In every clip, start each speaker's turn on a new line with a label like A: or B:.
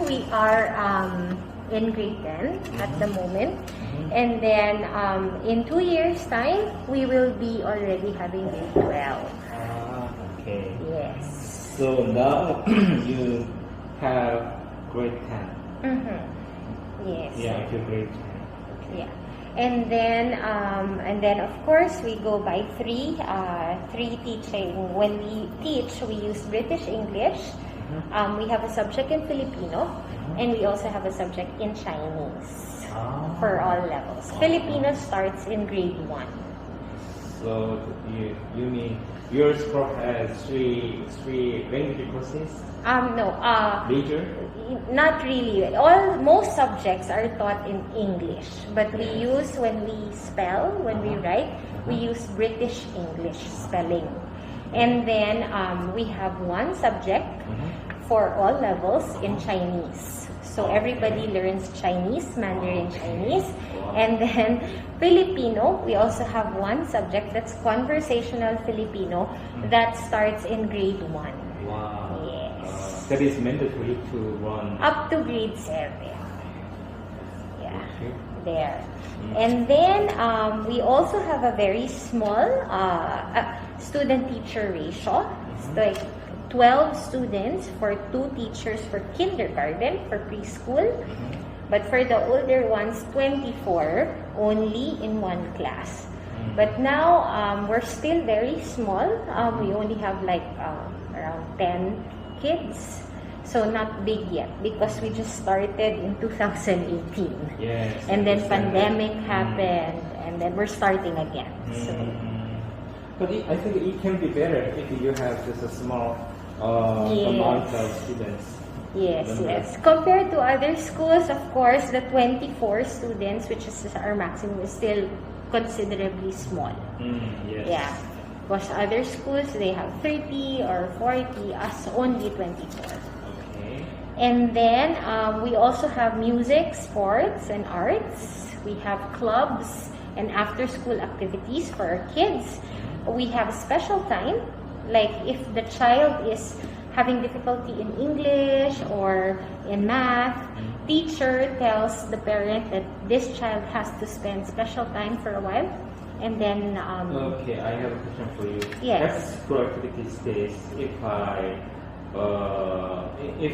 A: we are in grade 10 at the moment. And then in 2 years' time, we will be already having grade 12.
B: Okay.
A: Yes.
B: So now you have grade 10.
A: Yes.
B: Yeah, to grade 10. Okay.
A: Yeah. And then of course we go by three teaching. When we teach, we use British English. We have a subject in Filipino, and we also have a subject in Chinese for all levels. Filipino starts in grade 1.
B: So you mean your school has three language courses?
A: No.
B: Major?
A: Not really. Most subjects are taught in English, but we use when we spell, when we write, we use British English spelling. And then we have one subject for all levels in Chinese. So everybody learns Chinese, Mandarin Chinese. And then Filipino, we also have one subject that's conversational Filipino that starts in grade 1.
B: Wow.
A: Yes.
B: That is mandatory to run.
A: Up to grade 7. Yeah.
B: Okay.
A: There. And then we also have a very small student-teacher ratio. It's like 12 students for 2 teachers for kindergarten, for preschool. But for the older ones, 24 only in one class. But now we're still very small. We only have like around 10 kids. So not big yet because we just started in 2018.
B: Yes.
A: And then pandemic happened, and then we're starting again. So.
B: But I think it can be better if you have just a small amount of students.
A: Yes, yes. Compared to other schools, of course, the 24 students, which is our maximum, is still considerably small.
B: Yes.
A: Yeah. Because other schools, they have 30 or 40, us only 24.
B: Okay.
A: And then we also have music, sports, and arts. We have clubs and after-school activities for our kids. We have special time, like if the child is having difficulty in English or in math, teacher tells the parent that this child has to spend special time for a while. And then
B: okay, I have a question for you.
A: Yes.
B: After-school activities days, if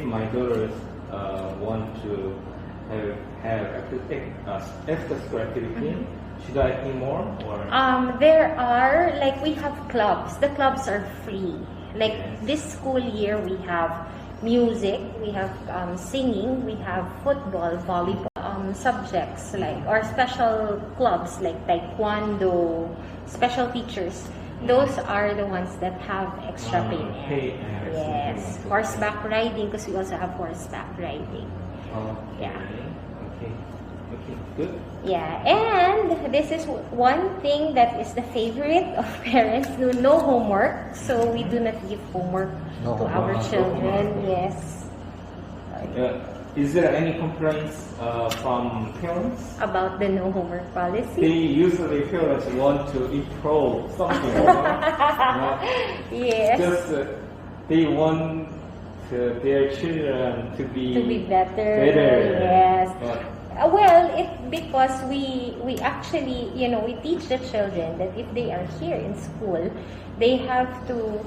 B: my daughters want to have after-school activity, should I pay more or?
A: There are, like, we have clubs. The clubs are free. Like this school year, we have music, we have singing, we have football, volleyball, subjects like, or special clubs like taekwondo, special teachers. Those are the ones that have extra payment. Yes, horseback riding, because we also have horseback riding.
B: Okay.
A: Yeah.
B: Okay, good.
A: Yeah, and this is one thing that is the favorite of parents, no homework. So we do not give homework to our children. Yes.
B: Is there any complaints from parents?
A: About the no homework policy?
B: Usually parents want to improve something.
A: Yes.
B: Just they want their children to be
A: better. Yes. Well, because we actually, we teach the children that if they are here in school, they have to,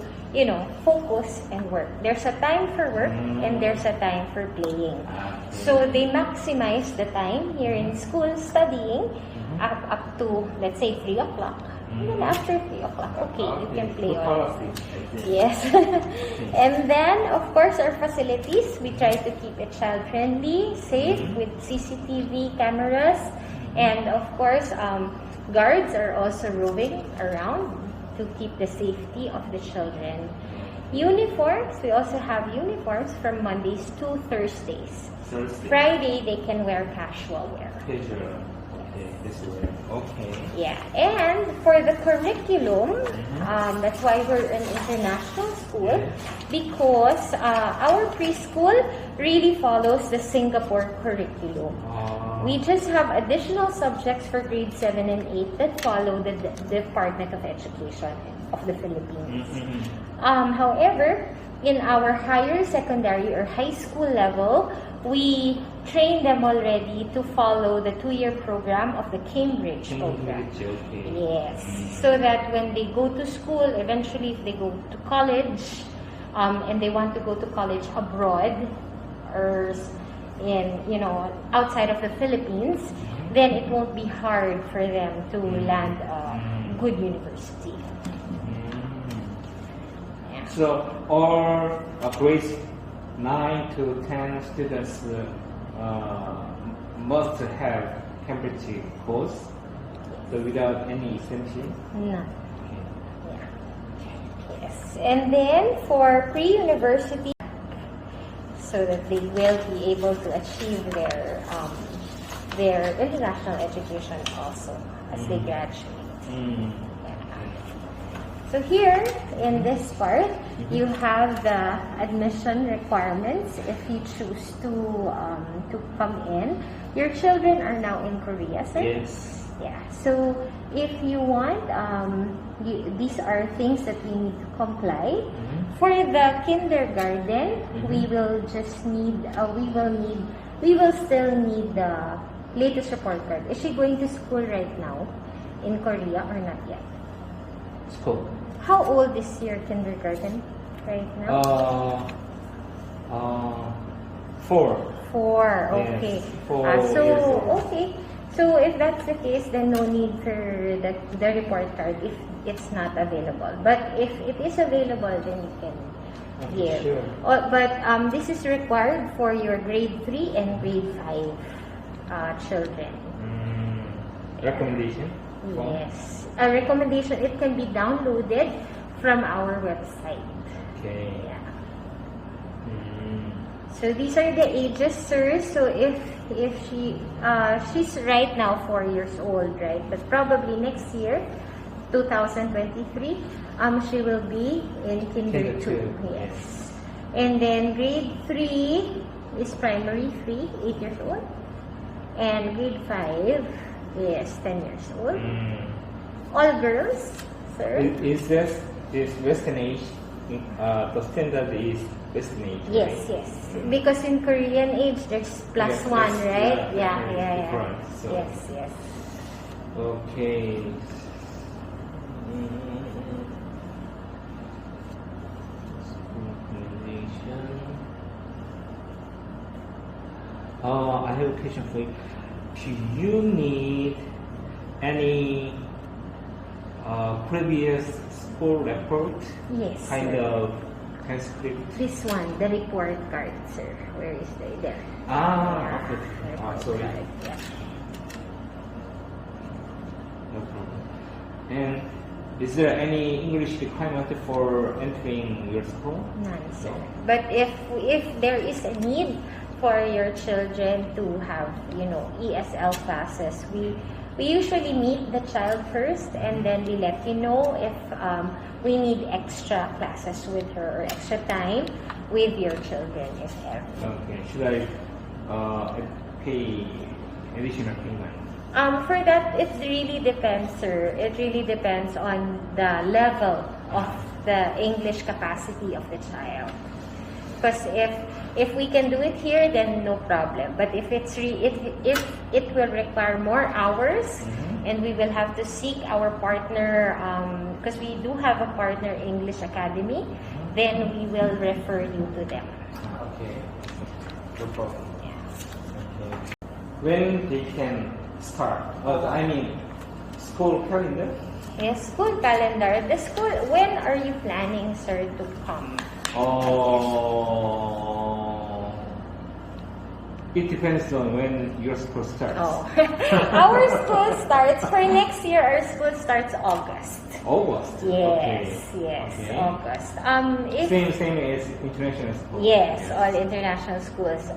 A: focus and work. There's a time for work and there's a time for playing. So they maximize the time here in school studying up to, let's say, 3 o'clock. And then after 3 o'clock, okay, you can play all. Yes. And then, of course, our facilities, we try to keep it child-friendly, safe, with CCTV cameras. And, of course, guards are also roving around to keep the safety of the children. Uniforms, we also have uniforms from Mondays to Thursdays. Friday, they can wear casual wear.
B: Casual. Okay, this way. Okay.
A: Yeah, and for the curriculum, that's why we're an international school, because our preschool really follows the Singapore curriculum. We just have additional subjects for grade 7 and 8 that follow the Department of Education of the Philippines. However, in our higher secondary or high school level, we train them already to follow the 2-year program of the Cambridge program.
B: Okay.
A: Yes, so that when they go to school, eventually if they go to college, and they want to go to college abroad or in, outside of the Philippines, then it won't be hard for them to land a good university. Yeah.
B: So all grades 9 to 10 students must have Cambridge course, so without any exemption?
A: No. Yeah. Yes. And then for pre-university, so that they will be able to achieve their international education also as they graduate. So here, in this part, you have the admission requirements if you choose to come in. Your children are now in Korea, sir?
B: Yes.
A: Yeah. So if you want, these are things that we need to comply. For the kindergarten, we will just need, we will still need the latest report card. Is she going to school right now in Korea or not yet?
B: School.
A: How old is your kindergarten right now?
B: 4.
A: 4, okay.
B: Yes, 4 years old.
A: Okay. So if that's the case, then no need for the report card if it's not available. But if it is available, then you can give.
B: Sure.
A: But this is required for your grade 3 and grade 5 children.
B: Recommendation?
A: Yes. A recommendation, it can be downloaded from our website.
B: Okay.
A: Yeah. So these are the ages, sir. So if she's right now 4 years old, right? But probably next year, 2023, she will be in Kinder 2. Yes. And then grade 3 is primary 3, 8 years old. And grade 5 is 10 years old. All girls, sir.
B: Is Western age, the standard is Western age,
A: Yes,
B: right?
A: yes. Because in Korean age, there's plus
B: Yes,
A: 1,
B: yes,
A: right?
B: yeah,
A: Yeah.
B: different, so.
A: Yes.
B: Okay. I have a question for you. Do you need any previous school report?
A: Yes.
B: Kind
A: sir.
B: of transcript?
A: This one, the report card, sir. Where is it? There.
B: Okay.
A: Report
B: Sorry.
A: card, yeah.
B: No problem. And is there any English requirement for entering your school?
A: None, sir. But if there is a need for your children to have, ESL classes, we usually meet the child first, and then we let you know if we need extra classes with her or extra time with your children, if ever.
B: Okay. Should I pay additional payment?
A: For that, it really depends, sir. It really depends on the level of the English capacity of the child. Because if we can do it here, then no problem. But if if it will require more hours, and we will have to seek our partner, because we do have a partner English Academy, then we will refer you to them.
B: Okay. No problem. Okay. When they can start? School calendar?
A: Yes, school calendar. The school, when are you planning, sir, to come?
B: It depends on when your school starts.
A: Our school starts, for next year, our school starts August.
B: August?
A: Yes,
B: Okay.
A: yes,
B: Okay.
A: August.
B: Same as international school?
A: Yes, all international schools.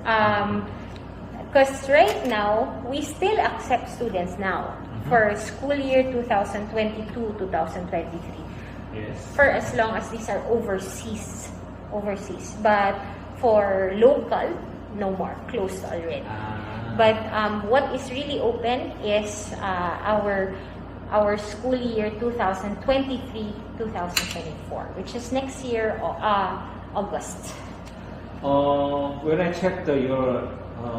A: Because right now, we still accept students now for school year 2022-2023.
B: Yes.
A: For as long as these are overseas. But for local, no more, closed already. But what is really open is our school year 2023-2024, which is next year, August.
B: When I checked your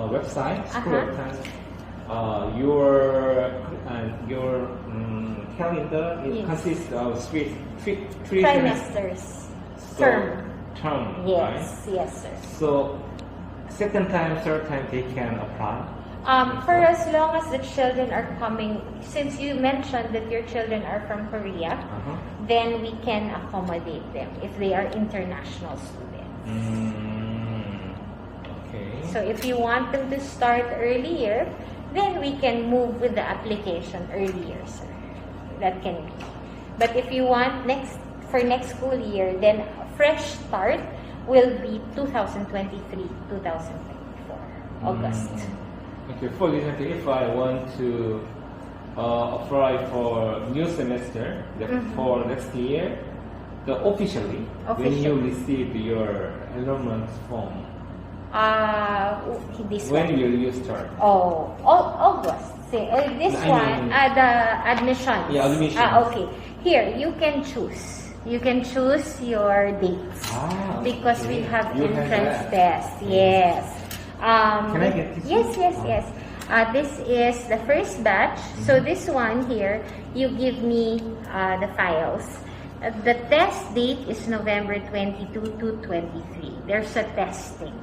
B: website, school website, your calendar consists of three
A: trimesters.
B: Term,
A: Yes,
B: right?
A: yes, sir.
B: So, second time, third time, they can apply.
A: For as long as the children are coming, since you mentioned that your children are from Korea, then we can accommodate them if they are international students.
B: Okay.
A: So if you want them to start earlier, then we can move with the application earlier, sir. That can be. But if you want for next school year, then a fresh start will be 2023-2024, August.
B: Okay, for example, if I want to apply for new semester for next year, officially, when you receive your enrollment form, when will you start?
A: August. This one, the admission.
B: Yeah, admission.
A: Okay. Here, you can choose. You can choose your dates because we have entrance test. Yes.
B: Can I get this?
A: Yes. This is the first batch. So this one here, you give me the files. The test date is November 22 to 23. There's a testing.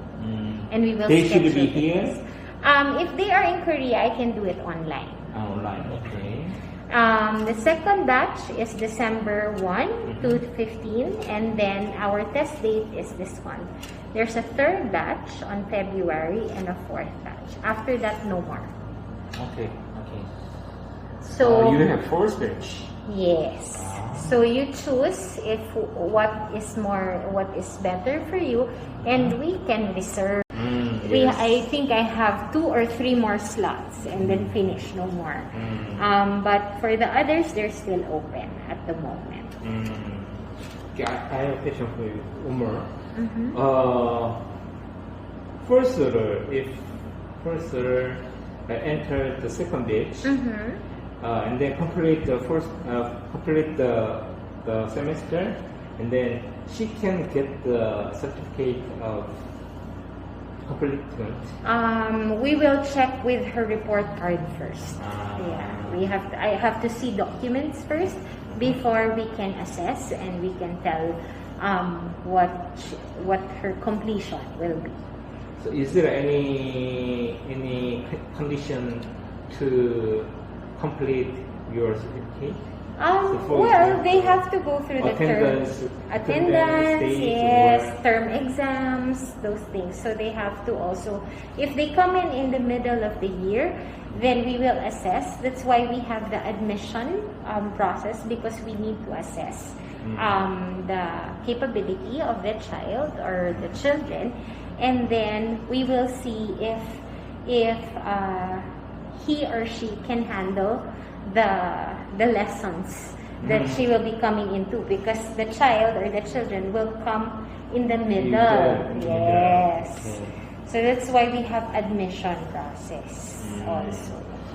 A: And we will
B: They should
A: schedule
B: be here?
A: If they are in Korea, I can do it online.
B: Online, okay.
A: The second batch is December 1 to 15, and then our test date is this one. There's a third batch on February and a fourth batch. After that, no more.
B: Okay.
A: So
B: you have fourth batch.
A: yes. So you choose what is better for you, and we can reserve. I think I have 2 or 3 more slots and then finish, no more. But for the others, they're still open at the moment.
B: Okay, I have a question for you, Umar. First, if enter the second batch and then complete the semester, and then she can get the certificate of completion.
A: We will check with her report card first. I have to see documents first before we can assess and we can tell what her completion will be.
B: So, is there any condition to complete your certificate?
A: They have to go through the attendance, yes, term exams, those things. So they have to also, if they come in the middle of the year, then we will assess. That's why we have the admission process, because we need to assess the capability of the child or the children, and then we will see if he or she can handle the lessons that she will be coming into, because the child or the children will come in the middle. Yes.
B: Okay.
A: So that's why we have admission process also.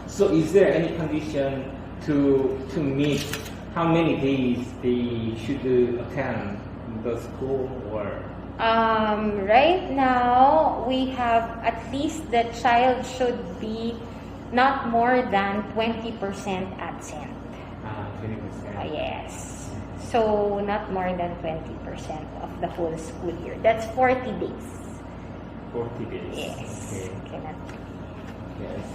B: So is there any condition to meet how many days they should attend the school, or?
A: Right now we have at least the child should be not more than 20% absent.
B: 20%.
A: Yes. So not more than 20% of the whole school year. That's 40 days.
B: 40 days.
A: Yes.
B: Okay.
A: Cannot.
B: Yes.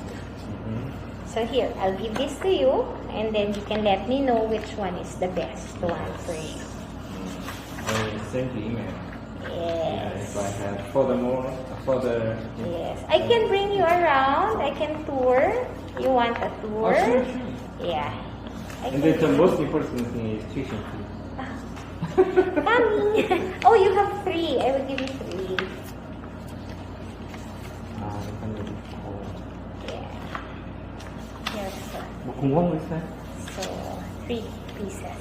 A: So here, I'll give this to you, and then you can let me know which one is the best one for you.
B: I send the email.
A: Yes.
B: If I have further.
A: Yes. I can bring you around. I can tour. You want a tour?
B: Sure.
A: Yeah.
B: And then the most important thing is tuition fee.
A: Coming. Oh, you have 3. I will give you 3. Yeah. Yes, sir.
B: 뭐 궁금한 거 있어요?
A: So, 3 pieces.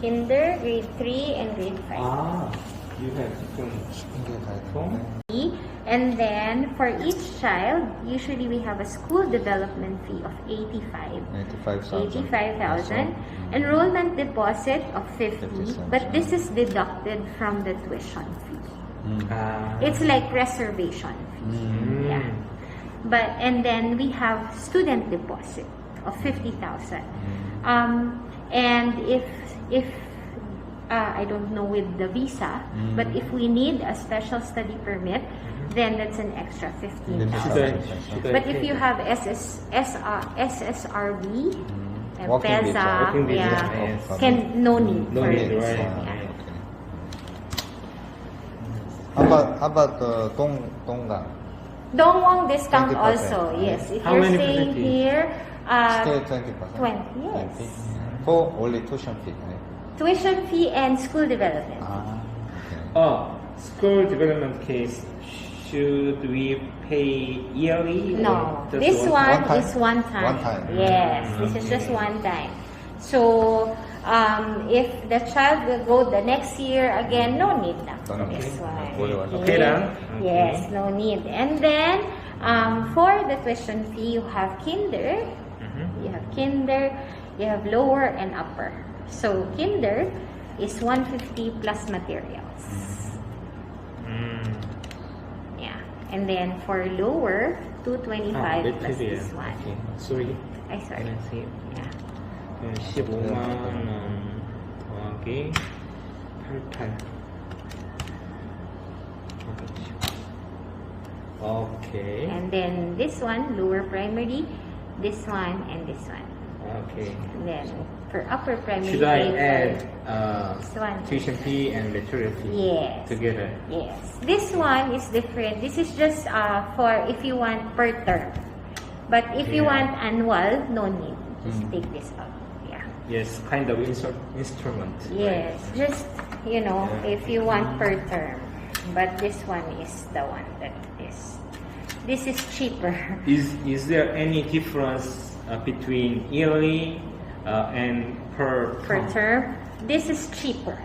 A: Kinder, grade 3, and grade 5.
B: You have different form?
A: And then, for each child, usually we have a school development fee of 85,000. Enrollment deposit of 50, but this is deducted from the tuition fee. It's like reservation fee. Yeah. But and then we have student deposit of 50,000. And if I don't know with the visa, but if we need a special study permit, then that's an extra 15,000. But if you have SSRB and PESA, no need for this. Yeah.
C: How about the Donggang?
A: Dongwang discount
C: 20%.
A: also, yes. If
B: How
A: you're
B: many
A: staying
B: percentage?
A: here,
C: Still 20%?
A: 20, yes.
C: 20. For only tuition fee, right?
A: Tuition fee and school development.
B: School development case, should we pay yearly?
A: No,
B: or just
A: this one
C: time?
A: is one time.
C: One time.
A: Yes, this is just one time. So, if the child will go the next year again, no need na for
C: Okay.
A: this one.
B: Okay lang.
A: Yes, no need. And then, for the tuition fee, you have kinder, you have lower and upper. So, kinder is 150 plus materials. Yeah. And then for lower, 225 plus this one.
B: Okay. Sorry.
A: Ay, sorry.
B: Can I see?
A: Yeah.
B: 15만 원 더하기 88. Okay.
A: And then this one, lower primary, this one, and this one.
B: Okay.
A: And then for upper primary,
B: Should I
A: grade
B: add
A: This one.
B: tuition fee and lecturer fee
A: Yes.
B: together?
A: Yes. This one is different. This is just for if you want per term. But if you want annual, no need. Just take this out. Yeah.
B: Yes, kind of instrument.
A: Yes. Just, if you want per term. But this one is the one that is. This is cheaper.
B: Is there any difference between yearly and per
A: Per term. This is cheaper.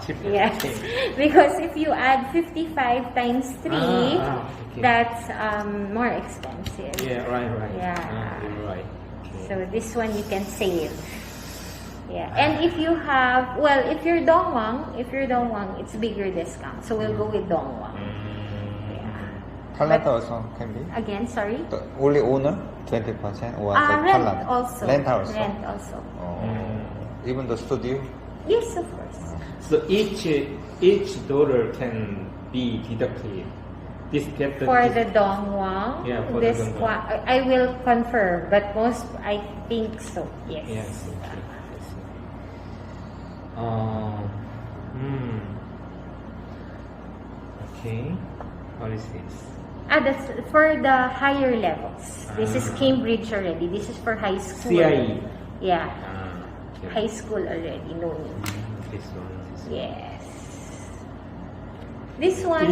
B: cheaper.
A: Yes.
B: Okay.
A: Because if you add 55 times 3,
B: okay.
A: that's more expensive.
B: Yeah, right.
A: Yeah.
B: You're right. Okay.
A: So this one you can save. Yeah. And if you have, if you're Dongwang, it's bigger discount. So we'll go with Dongwang. Yeah.
C: Talent also can be?
A: Again, sorry?
C: The only owner, 20%? Or
A: Rent
C: talent?
A: also.
C: Rent also?
A: Rent also.
C: Even the studio?
A: Yes, of course.
B: So each dollar can be deducted.
A: For the Dongwang,
B: Yeah, for the
A: this
B: Dongwang.
A: one, I will confirm, but I think so. Yes.
B: Yes. Okay. What is this?
A: That's for the higher levels. This is Cambridge already. This is for high school.
B: CIE.
A: Yeah.
B: Okay.
A: High school already. No need.
B: This one.
A: Yes. This one